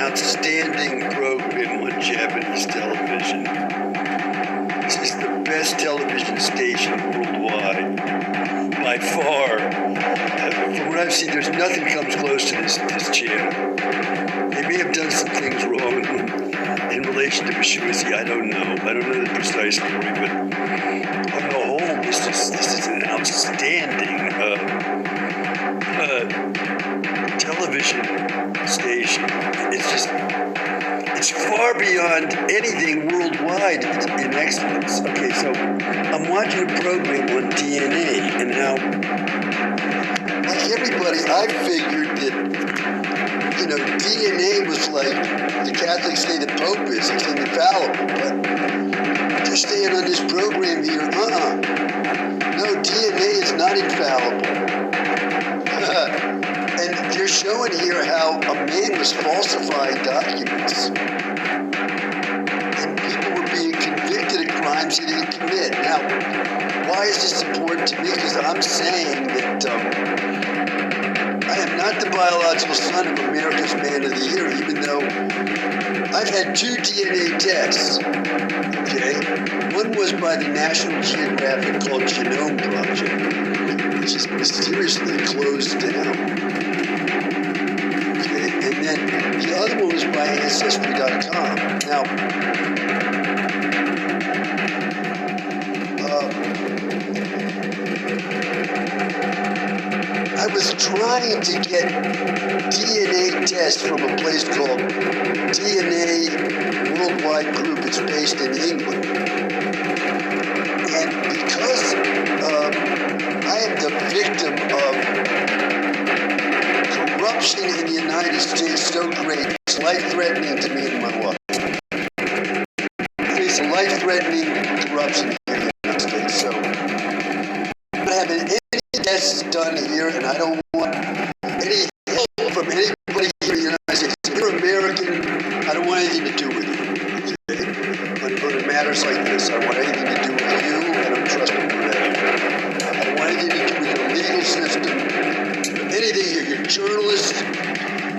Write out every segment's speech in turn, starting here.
outstanding program on Japanese television. This is the best television station worldwide, by far. From what I've seen, there's nothing comes close to this channel. They may have done some things wrong in relation to Vishuasi. I don't know the precise story, but on the whole, this is an outstanding television station. It's far beyond anything worldwide in excellence. Okay, so I'm watching a program on DNA, and how, like everybody, I figured that, DNA was like the Catholics say the Pope is. It's infallible, but they're staying on this program here. No, DNA is not infallible. And they're showing here how a man was falsifying documents. And people were being convicted of crimes they didn't commit. Now, why is this important to me? Because I'm saying that I am not the biological son of America's Man of the Year, even though I've had 2 DNA tests. Okay? One was by the National Geographic called Genome Project, which is mysteriously closed down. And then the other one was by Ancestry.com. Now, I was trying to get DNA tests from a place called DNA Worldwide Group. It's based in England. And because I am the victim of corruption in the United States so great, it's life-threatening to me and my wife. It's life-threatening corruption here in the United States. So I'm not having any tests done here, and I don't want any help from anybody here in the United States. If you're American, I don't want anything to do with you. Okay? But in matters like this, I want anything to do with you, and I'm trusting you. I don't want anything to do with your legal system. Anything, your journalists,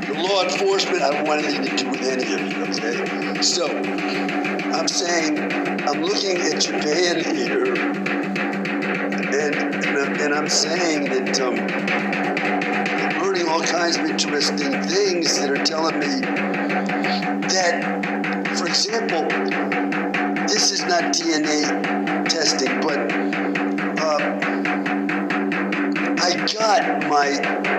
your law enforcement, I don't want anything to do with any of you, okay? So, I'm saying, I'm looking at Japan here, and I'm saying that I'm learning all kinds of interesting things that are telling me that, for example, this is not DNA testing, but I got my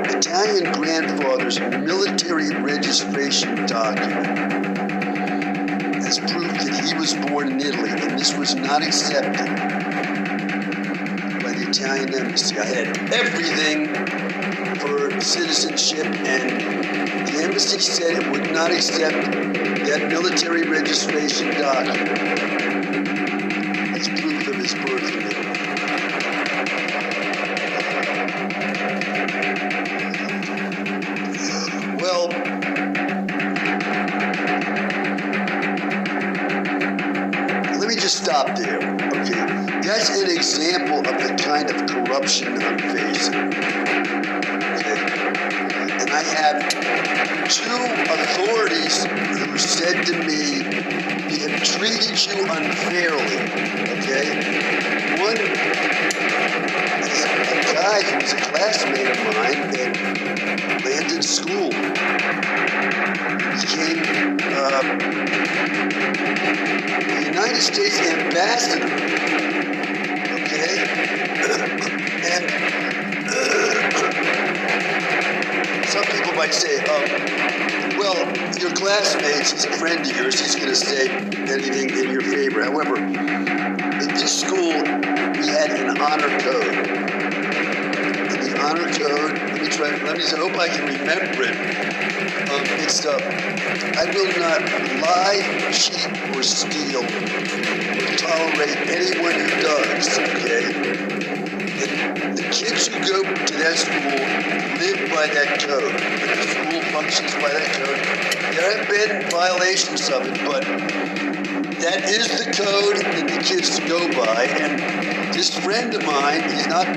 Italian grandfather's military registration document as proof that he was born in Italy, and this was not accepted by the Italian embassy. I had everything for citizenship, and the embassy said it would not accept that military registration document as proof of his birth in Italy. Well, let me just stop there, okay? That's an example of the kind of corruption I'm facing, okay? And I have 2 authorities who said to me, we have treated you unfairly, okay? One is a guy who was a classmate of mine at Landon School. He became the United States ambassador, okay? And some people might say, well, your classmates, he's a friend of yours, he's going to say anything in your favor. However, in this school, we had an honor code. And the honor code, I hope I can remember it. It's, I will not lie, cheat, or steal, or tolerate anyone who does, okay? And the kids who go to that school live by that code. The school functions by that code. There have been violations of it, but that is the code that the kids go by. And this friend of mine, he's not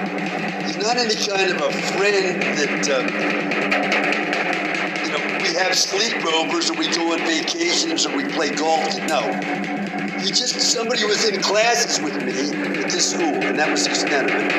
any kind of a friend that, we we have sleepovers or we go on vacations or we play golf. No. Somebody was in classes with me at this school, and that was the extent of it.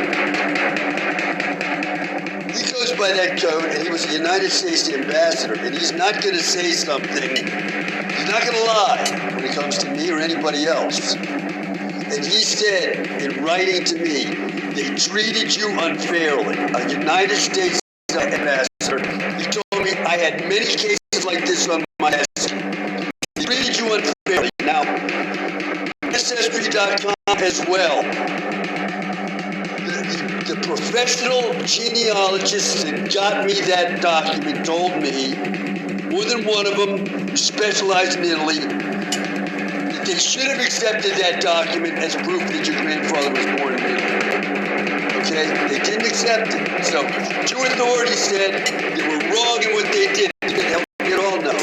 He goes by that code, and he was a United States ambassador, and he's not going to say something, he's not going to lie when it comes to me or anybody else. And he said, in writing to me, they treated you unfairly. A United States ambassador, he told me I had many cases like this on my desk. They treated you unfairly. Now, Ancestry.com as well. The professional genealogists that got me that document told me, more than one of them who specialized in Italy, that they should have accepted that document as proof that your grandfather was born in Italy. Okay? They didn't accept it. So, two authorities said they were wrong in what they did. We all know.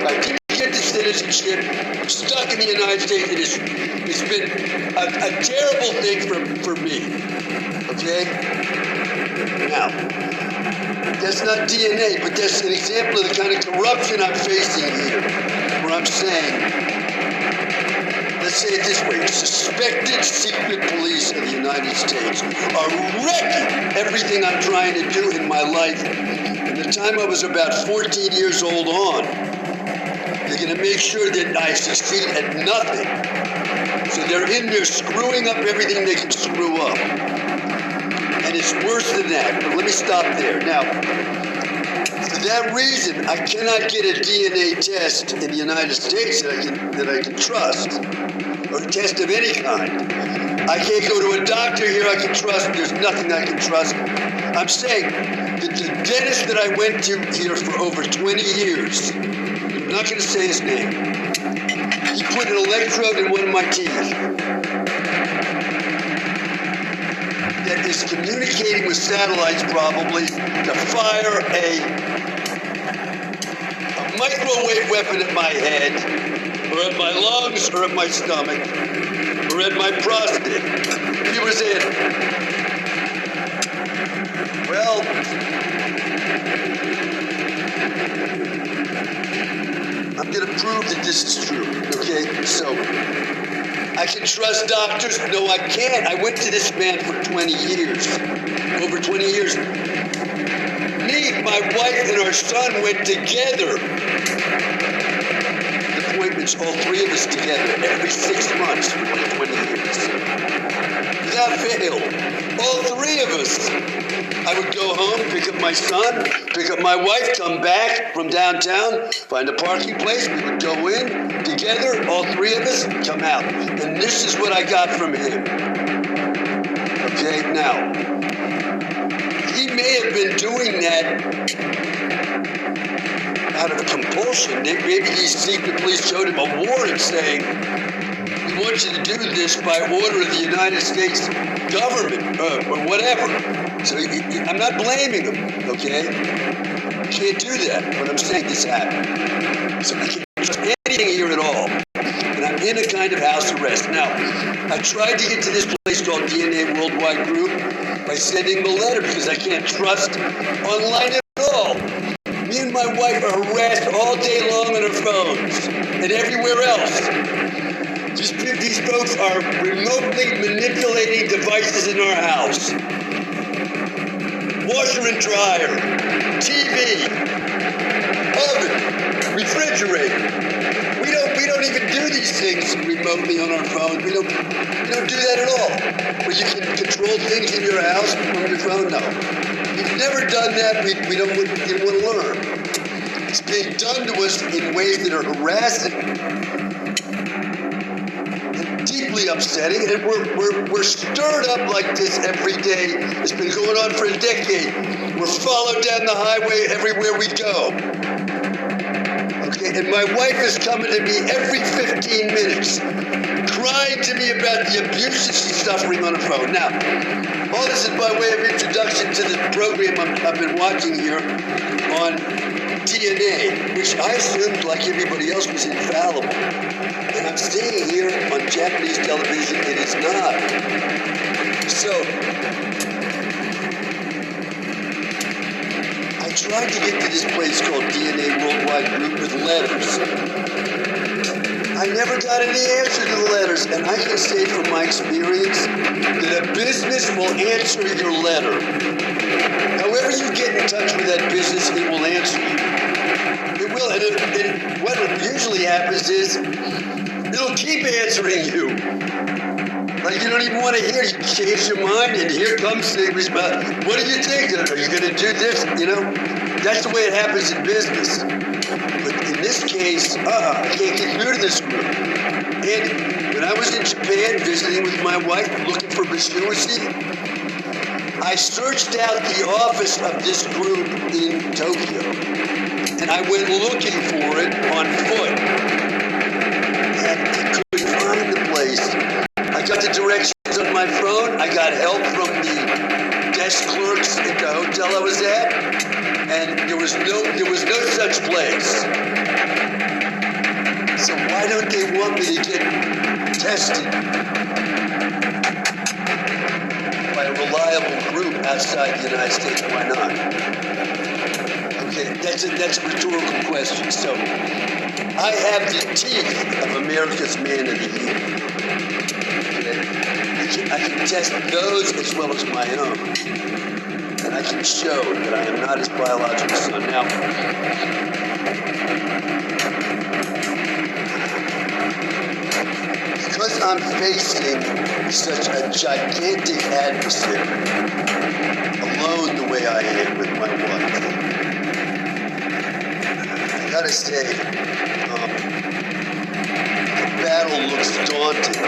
I didn't get the citizenship. I'm stuck in the United States. It's been a terrible thing for me. Okay? Now, that's not DNA, but that's an example of the kind of corruption I'm facing here. Where I'm saying, let's say it this way, suspected secret police of the United States are wrecking everything I'm trying to do in my life. From the time I was about 14 years old on, they're going to make sure that I succeed at nothing. So they're in there screwing up everything they can screw up. And it's worse than that. But let me stop there. Now, for that reason, I cannot get a DNA test in the United States that I can trust, or a test of any kind. I can't go to a doctor here I can trust. There's nothing I can trust. I'm saying that the dentist that I went to here for over 20 years, I'm not going to say his name, he put an electrode in one of my teeth that is communicating with satellites probably to fire a microwave weapon at my head, or at my lungs, or at my stomach, or at my prostate. People are saying, well, I'm going to prove that this is true, okay? So, I can trust doctors? No, I can't. I went to this man for 20 years, over 20 years. Me, my wife, and our son went together. Appointments, all three of us together, every 6 months for like 20 years. Without fail, all three of us. I would go home, pick up my son, pick up my wife, come back from downtown, find a parking place, we would go in together, all three of us, come out. And this is what I got from him. Okay, now, he may have been doing that out of compulsion. Maybe these secret police showed him a warrant saying, we want you to do this by order of the United States government, or whatever. So I'm not blaming him, okay? Can't do that, but I'm saying this happened. So I can't trust anything here at all. And I'm in a kind of house arrest. Now, I tried to get to this place called DNA Worldwide Group by sending him a letter because I can't trust online at all. Me and my wife are harassed all day long on our phones and everywhere else. These folks are remotely manipulating devices in our house. Washer and dryer, TV, oven, refrigerator. We don't even do these things remotely on our phones. We don't do that at all. But you can control things in your house from your phone. No, we've never done that. We didn't want to learn. It's being done to us in ways that are harassing. Deeply upsetting, and we're stirred up like this every day. It's been going on for a decade. We're followed down the highway everywhere we go. Okay, and my wife is coming to me every 15 minutes, crying to me about the abuse that she's suffering on her phone. Now, all this is by way of introduction to the program I've been watching here on DNA, which I assumed, like everybody else, was infallible. And I'm seeing here on Japanese television, it is not. So, I tried to get to this place called DNA Worldwide Group with letters. I never got any answer to the letters, and I can say from my experience that a business will answer your letter. However you get in touch with that business, it will answer you. It will, and what usually happens is it'll keep answering you. Like you don't even want to hear. You change your mind, and here comes the response. What do you think? Are you going to do this? You know, that's the way it happens in business. But in this case, I can't get through to this group. And when I was in Japan visiting with my wife, looking for Bishuasi, I searched out the office of this group in Tokyo, and I went looking for it on foot. And I couldn't find the place. I got the directions on my phone. I got help from the desk clerks at the hotel I was at, and there was no such place. So why don't they want me to get tested by a reliable group outside the United States? Why not? Okay, that's a rhetorical question. So I have the teeth of America's Man of the Year. I can test those as well as my own. And I can show that I am not his biological son. Now, because I'm facing such a gigantic adversary, alone the way I am with my wife, I gotta say, the battle looks daunting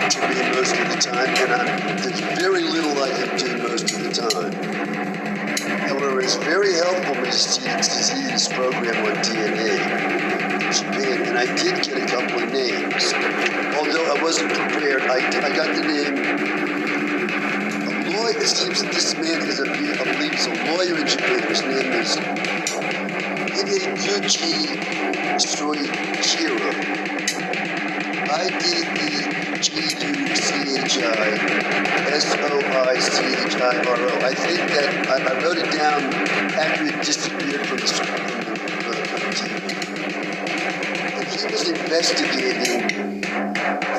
to me most of the time, and there's very little I can do most of the time. However, it's very helpful to see this program on DNA in Japan, and I did get a couple of names. Although I wasn't prepared, I got the name, a lawyer. It seems that this man is I believe he's a lawyer in Japan. His name is Hideyuki Soichiro. Soichiro. I think that I wrote it down after it disappeared from the TV. And he was investigating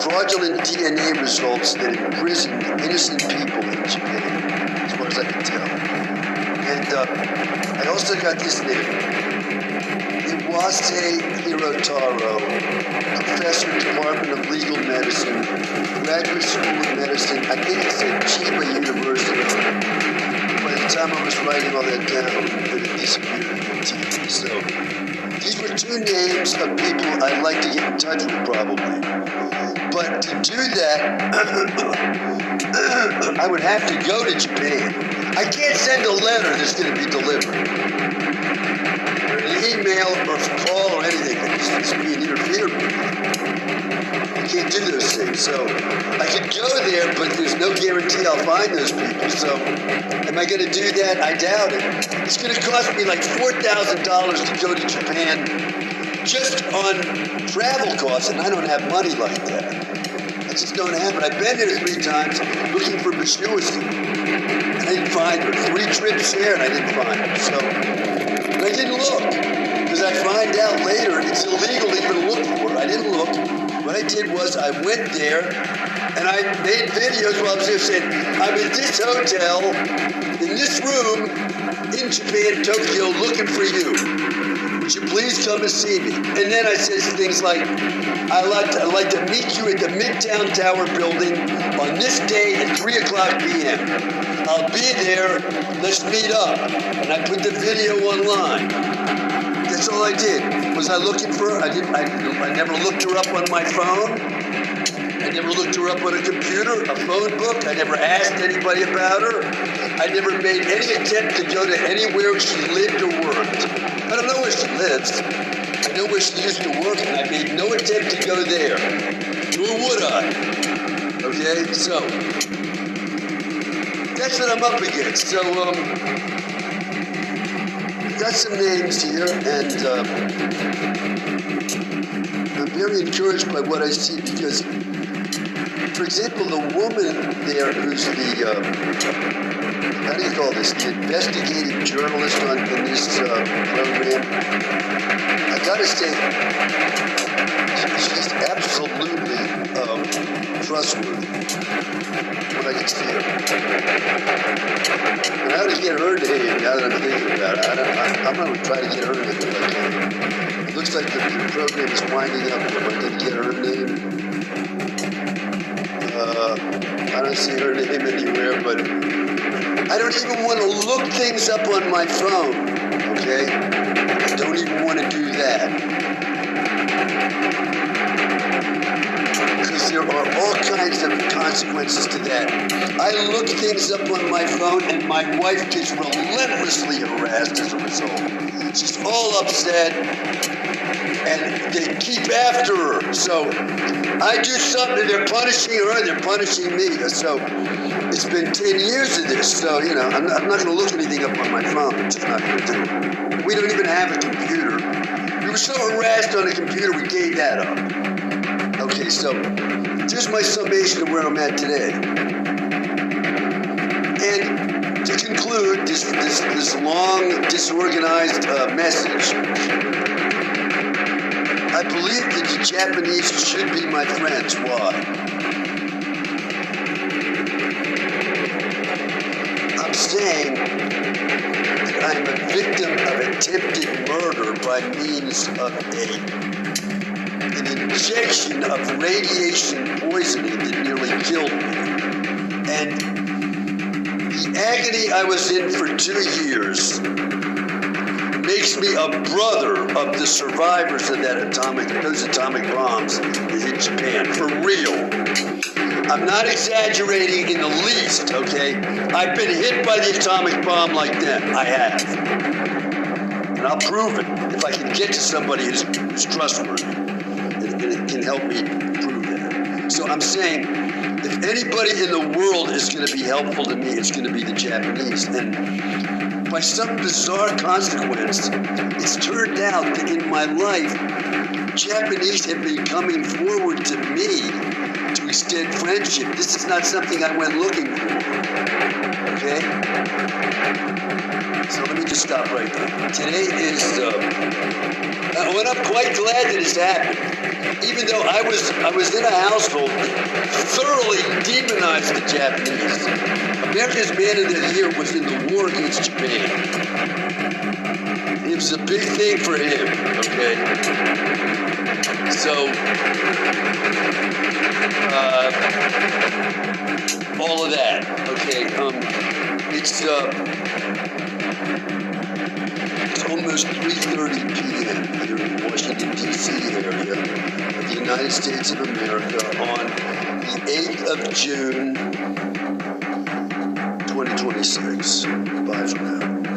fraudulent DNA results that imprisoned innocent people in Japan, as far as I can tell. And I also got this name. Iwase Hirotaro, professor, Department of Legal Medicine, Graduate School of Medicine, I think it's at Chiba University. By the time I was writing all that down, it disappeared from TV. So these were two names of people I'd like to get in touch with, probably. But to do that, I would have to go to Japan. I can't send a letter that's going to be delivered. Email or call or anything that's being interfered with. I can't do those things. So I could go there, but there's no guarantee I'll find those people. So am I going to do that? I doubt it. It's going to cost me like $4,000 to go to Japan just on travel costs, and I don't have money like that. I just don't have it. I've been there 3 times looking for Bishuasi, and I didn't find her. 3 trips there, and I didn't find her. So I didn't look, because I find out later it's illegal to even look for it. I didn't look. What I did was I went there, and I made videos while I was there saying, I'm at this hotel, in this room, in Japan, Tokyo, looking for you. Would you please come and see me? And then I said things like, I'd like to meet you at the Midtown Tower building on this day at 3 o'clock p.m. I'll be there. Let's meet up. And I put the video online. That's all I did. Was I looking for her? I never looked her up on my phone. I never looked her up on a computer, a phone book. I never asked anybody about her. I never made any attempt to go to anywhere she lived or worked. I don't know where she lives. I know where she used to work, and I made no attempt to go there. Nor would I. Okay? So that's what I'm up against. So, got some names here, and I'm very encouraged by what I see, because, for example, the woman there who's the how do you call this, the investigative journalist in this program. I gotta say, she's absolutely trustworthy when I can see her. And how to get her name, now that I'm thinking about it, I'm going to try to get her name if I can. It looks like the program is winding up. Am I going to get her name? I don't see her name anywhere, but I don't even want to look things up on my phone, okay? I don't even want to do that. Because there are all kinds of consequences to that. I look things up on my phone and my wife gets relentlessly harassed as a result. She's all upset and they keep after her. So I do something and they're punishing her, they're punishing me. So it's been 10 years of this. So, you know, I'm not going to look anything up on my phone. I'm just not going to do it. We don't even have a computer. We were so harassed on the computer, we gave that up. Okay, so here's my summation of where I'm at today. And to conclude this long, disorganized message, I believe that the Japanese should be my friends. Why? I'm saying that I'm a victim of attempted murder by means of an injection of radiation poisoning that nearly killed me. And the agony I was in for 2 years makes me a brother of the survivors of those atomic bombs that hit Japan, for real. I'm not exaggerating in the least, okay? I've been hit by the atomic bomb like them. I have. And I'll prove it if I can get to somebody who's trustworthy. It can help me prove that. So I'm saying, if anybody in the world is going to be helpful to me, it's going to be the Japanese. And by some bizarre consequence, it's turned out that in my life, Japanese have been coming forward to me to extend friendship. This is not something I went looking for. Okay? So let me just stop right there. Today is, and I'm quite glad that it's happened. Even though I was in a household that thoroughly demonized the Japanese. America's Man of the Year was in the war against Japan. It was a big thing for him, okay? So, all of that, okay? It's almost 3:30 p.m. here in Washington, D.C. area of the United States of America on the 8th of June, 2026. Bye for now.